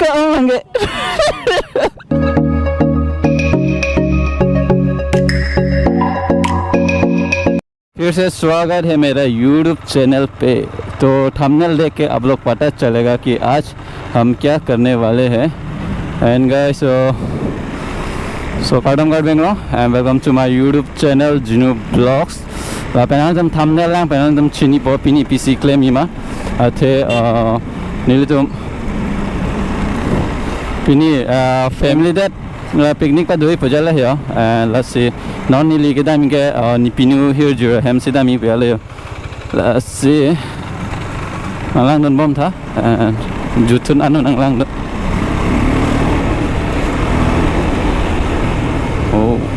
करेंगे। फिर से स्वागत है मेरा YouTube चैनल पे। तो थंबनेल देख के आप लोग पता चलेगा कि आज हम क्या करने वाले हैं। And guys, so Karbi ANGLONG and welcome to my YouTube channel GENU Vlogs. Penang jam thumbnail lang penang jam chini po pini PC claim ima ate nilitum pini family that picnic pa doi pujala hiyo. And let's see non nili kita mi ke ni pinu here jura hem sida mi pujala hiyo. Let's see malang don bom tha jutun anu nang lang do.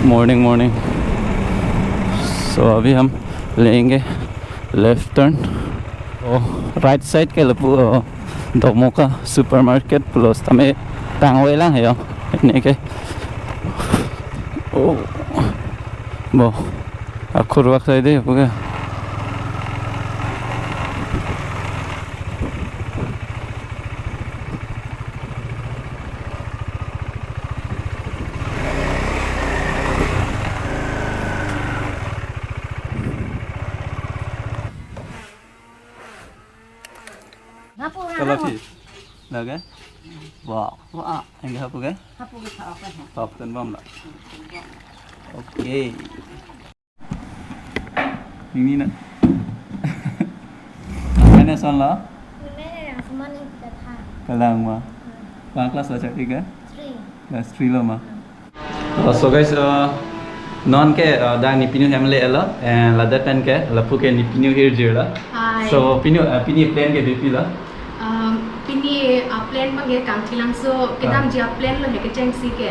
Morning so अभी हम लेंगे left turn और right side के लपु दोमो का supermarket plus तमें टांगवे lang है इन्हें के ओ बो आखुर वक्त है दे पुगे Kalau sih, lagi, wah, enggak apa kan? Apa bom lah. Oke. Ini nak. Mana son lah? Ini yang semua ni kita thang. Kelang mah. Bang kelas baca tiga? 3. Kelas 3 lah mah. So guys, non ke dah ni pinu hamle ella, and ladat pen ke lapu ke ni pinu here jela. So pinu plan ke depi lah. Pini plan bagi kangthilangso kedam ji plan lo heke cheng si ke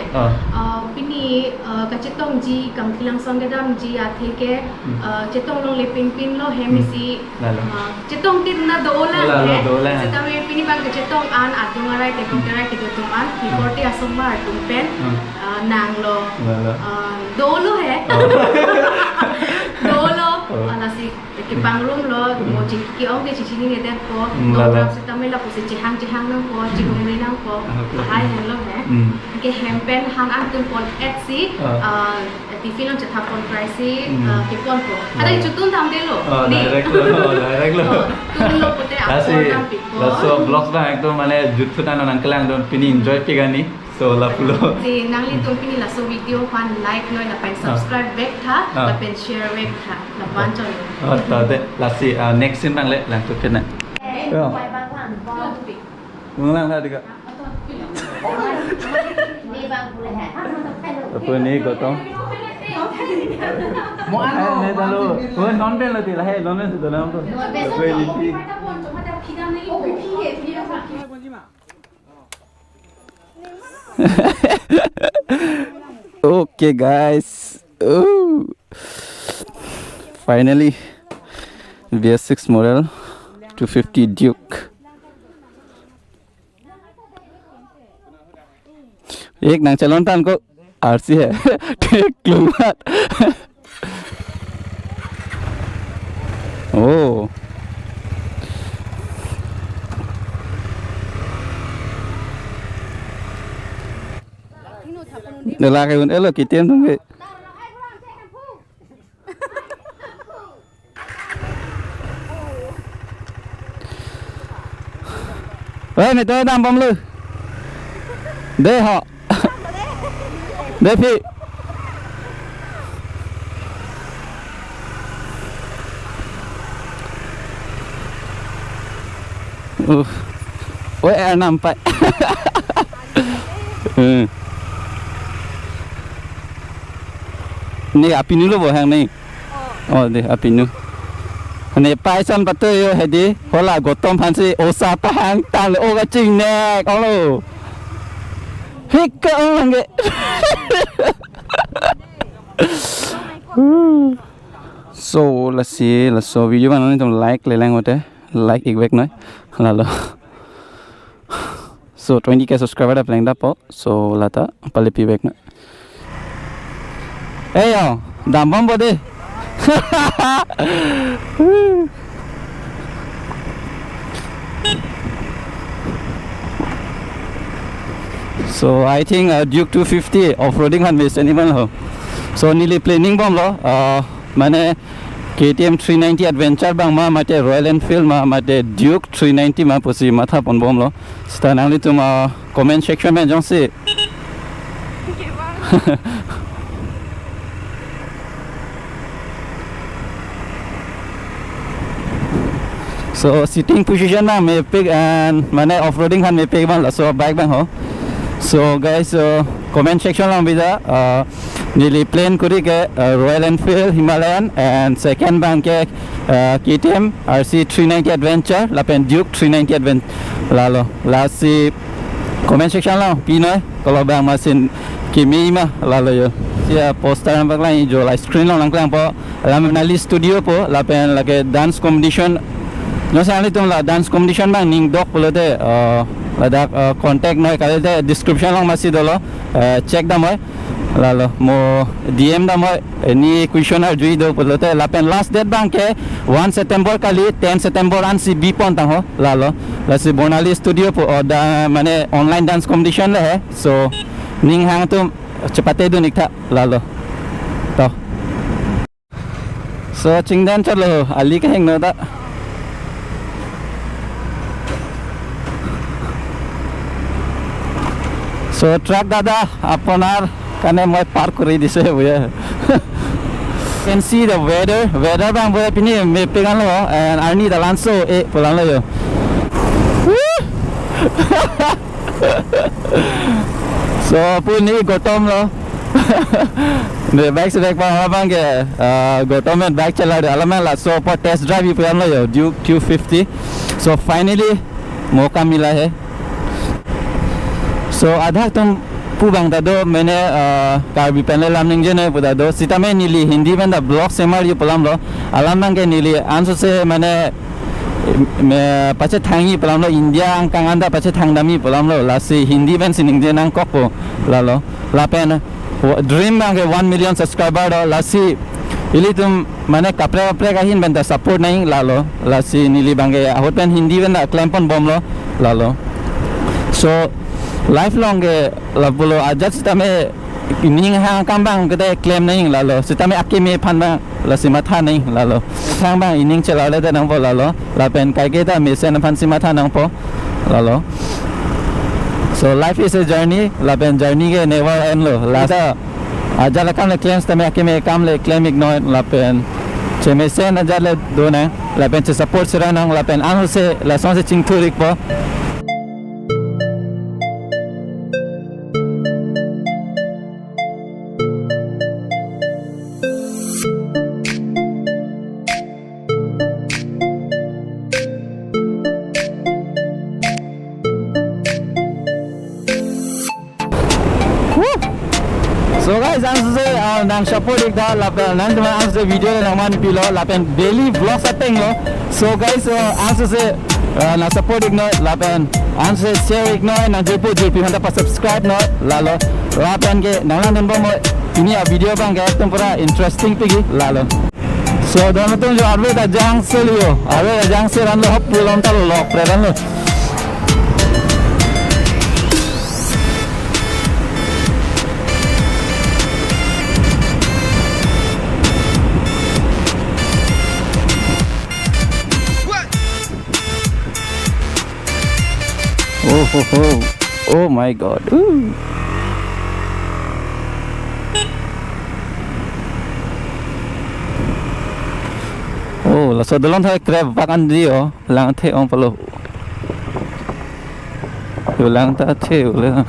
pini kacetong ji kangthilangso kedam ji athe ke cetong lo le pin lo hemisi cetong tin na dola hai setame pini bang cetong an atungarai te kongkerai ke tuman hikoti asomba tumpen nang lo dolo hai dolo anasi ke panglum lo moji ki ong ke chichini ke det ko doram setame la pose chihang nang ko chigumri nang ko hai hello hai ke hempen hang an tum pon etsi tifi lo chatha pon price ke pon ko ada chutun tham de lo direct lo tu lo pote apor nam piko laso vlogs ba ekdom mane juthutan nang kelang don pini enjoy pigani so la pulo si nangli tum pini la so video fan like noi la pen subscribe back tha la pen share back tha la ban chon ta de la si next sin bang le lang tu ken na Mengulang tadi kak. Apa ni gotong? Mau anu? Ni tahu. Oh non pen lah tu lah. Hey non pen tu dalam tu. Apa ini? Okay guys. Finally, VS6 model 250 Duke. एक नंग चलन टान को RC है क्लूमत ओ ला के उन yellow KTM तुम के ơi mày tới đam bom lư đây họ đây phi ôi em nampak ni api ni lo boh hang ni oh deh api nu này pai san bắt tôi hay đi hoặc là gotom phan si osa pa hang tan le o cái chinh nè con lo hít kरेंगे so let's see video bạn nói trong like lên một thế likeอีกเวกหน่อยแล้ว so 20k subscriber ได้เพลงได้ปะ so แล้วแต่ไปเลยพี่เวกหน่อยเอ้ยดำบอมบ่ดิ โ So I think Duke 250 off-roading han base animal ho. So nili planning bom lo mane KTM 390 adventure bang ma mate Royal Enfield ma mate Duke 390 ma posi matha pon bom lo. Sta nangli tum comment section mein jong se. So sitting position na may pick and mane off-roading han may pick bang la so bike bang ho. So guys comment section lang bisa nili plan kuri ke Royal Enfield Himalayan and second bang ke KTM RC390 adventure lapen Duke 390 adventure lalo lasi comment section lang pinoy kalau bang masin kimi mah lalo yo sia poster nampak lang jo live screen lang po alam nali studio po lapen lagi dance competition no sali tum la dance competition bang ning dok polo de ladak contact noi kali de description lang masih dolo check da moi lalo mo DM da moi ni questionnaire jui do polo te lapen last date bang ke 1 September kali 10 September an si bipon tang ho lalo la si bonali studio po da mane online dance competition le hai so ning hang tu cepate do nikta lalo to so chingdan chalo ali ka heng no da so truck dada aponar kane moi park kori dise boya can see the weather bang boya pini me pegan lo and arni the lanso pulang lo yo so puni gotom lo the bike se bang bang ke gotom and bike chala de alaman la so for test drive pulang lo yo Duke 250 so finally मौका मिला है so आधा तुम पुबांग दादो मैंने Karbi panel लामनिंग जने पुदादो सीता में नीली हिंदी में दा ब्लॉग से मार ये पलाम लो अलामंग के नीली आंसू से मैंने मैं पचे थांगी पलाम लो इंडिया अंकांगंदा पचे थांगदामी पलाम लो लासी हिंदी में सिनिंग जने कोको लालो लापेन ड्रीम बांग 1 million सब्सक्राइबर लो लासी इली तुम मैंने कपड़े का हिन बंदा सपोर्ट नहीं लालो लासी नीली बांगे होट पेन हिंदी में दा क्लैम्पन बम लो लालो so lifelong ke labulo aja sita me ning hang kambang kete claim naing lalo sita me akki me phan bang la simatha naing lalo thang bang ining chala le da nang po lalo la pen kai ke ta me sen phan simatha nang po lalo so life is a journey la pen journey ke never end lo la sa aja la kam le claims ta me akki me kam le claim ignore la pen che me sen aja le do na la pen che support sira nang la pen an se la son se ching thurik po So guys, answer nang support ikda lapen nang teman answer video nang man pilo lapen daily vlog setting lo. So guys, answer na support ikno lapen answer share ikno nang jepo jepi handa pa subscribe no lalo lapen ke nang nan bo mo ini video bang ke tum pura interesting pigi lalo. So dono tum jo arve da jang selio arve da jang se ran lo hop pulon tal lo predan lo. Oh my god. Oh, la so dalon thai crab pakan dio lang the on palo. Yo lang ta the le.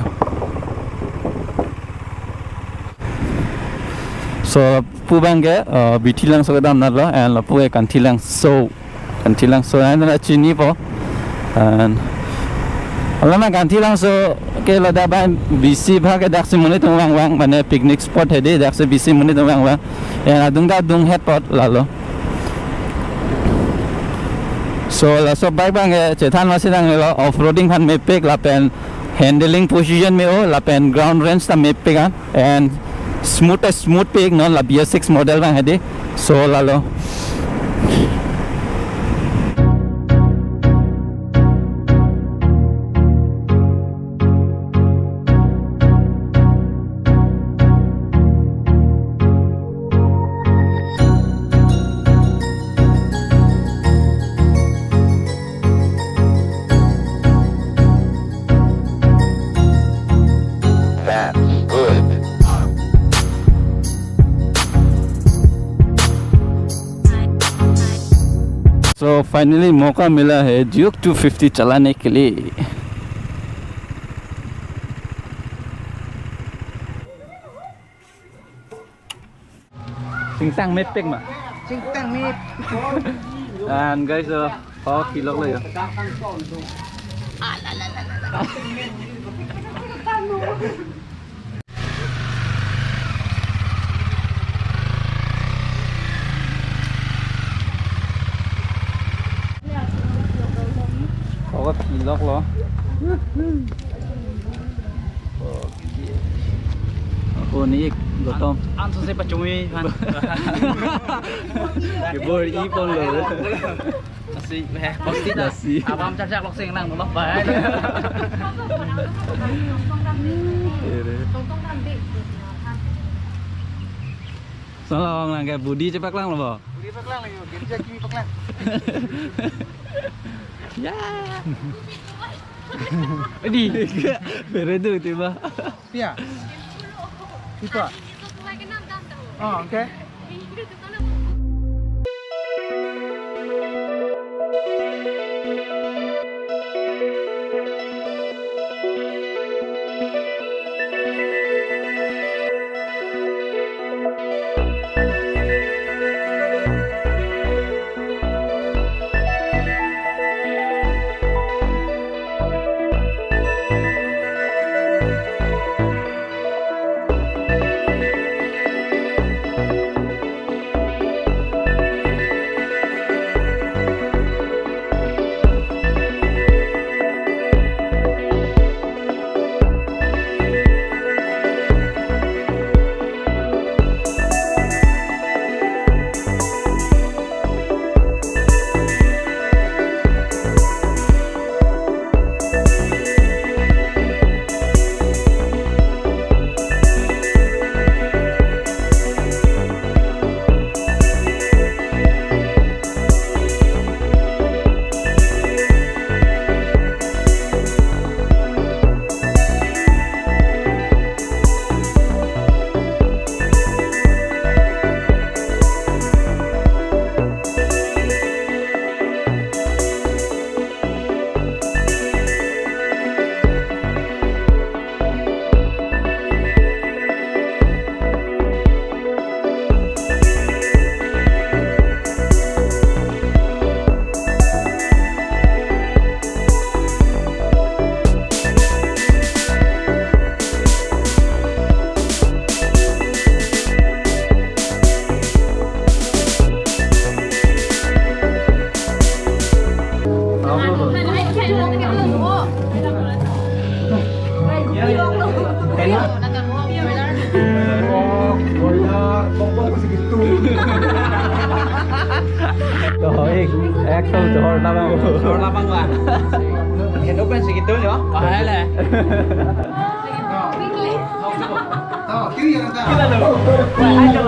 So pu bangge bitilang so dam na lo and la pu e kangthilangso and na chini po and Alama kangthilangso ke lada ban BC bha ke dakse muni tum wang mane picnic spot he de dakse BC muni tum wang and adungda dung head pot lalo so la so bike bang che than ma sidang lo off roading khan me pek la pen handling position me o la pen ground range ta me pek and smooth pek non la BS6 model bang he de so lalo finally मौका मिला है Duke 250 चलाने के लिए। Singtang metek mah. Singtang mit. And guys, có kilo rồi. Có kilo lo. Cô ní Gotong. Ăn tôi sẽ bắt chui han. Cái bơi đi con lửa. Nasi, pasti nasi. Abang cacak lok sing nang lok bae. Salah orang kayak Budi cepak lang lo, Bo. Budi pak lang yo, kerja kimi pak lang. Ya. Di. Beredu tiba. Pia. Tiba. Oh, okay. Rồi, Axel Johor Labang. Johor Labang lah. Hand open segitu ya? Bahaya lah. Oh, kiri yang kita dulu. Ayo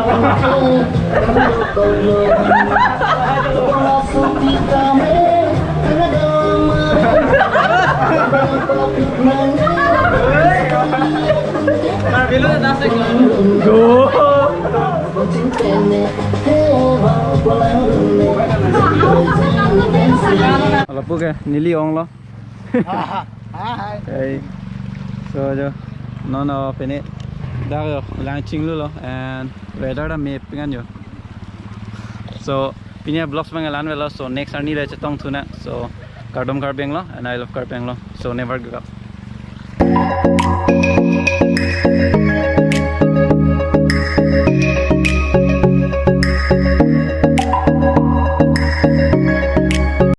Lapu ke nili ong lo. Hey. So jo no pene da lang ching lo and weather da map pingan jo. So pinya vlogs bang lan velo so next arni le chetong thuna so Karbi ANGLONG and I love Karbi ANGLONG so never give up.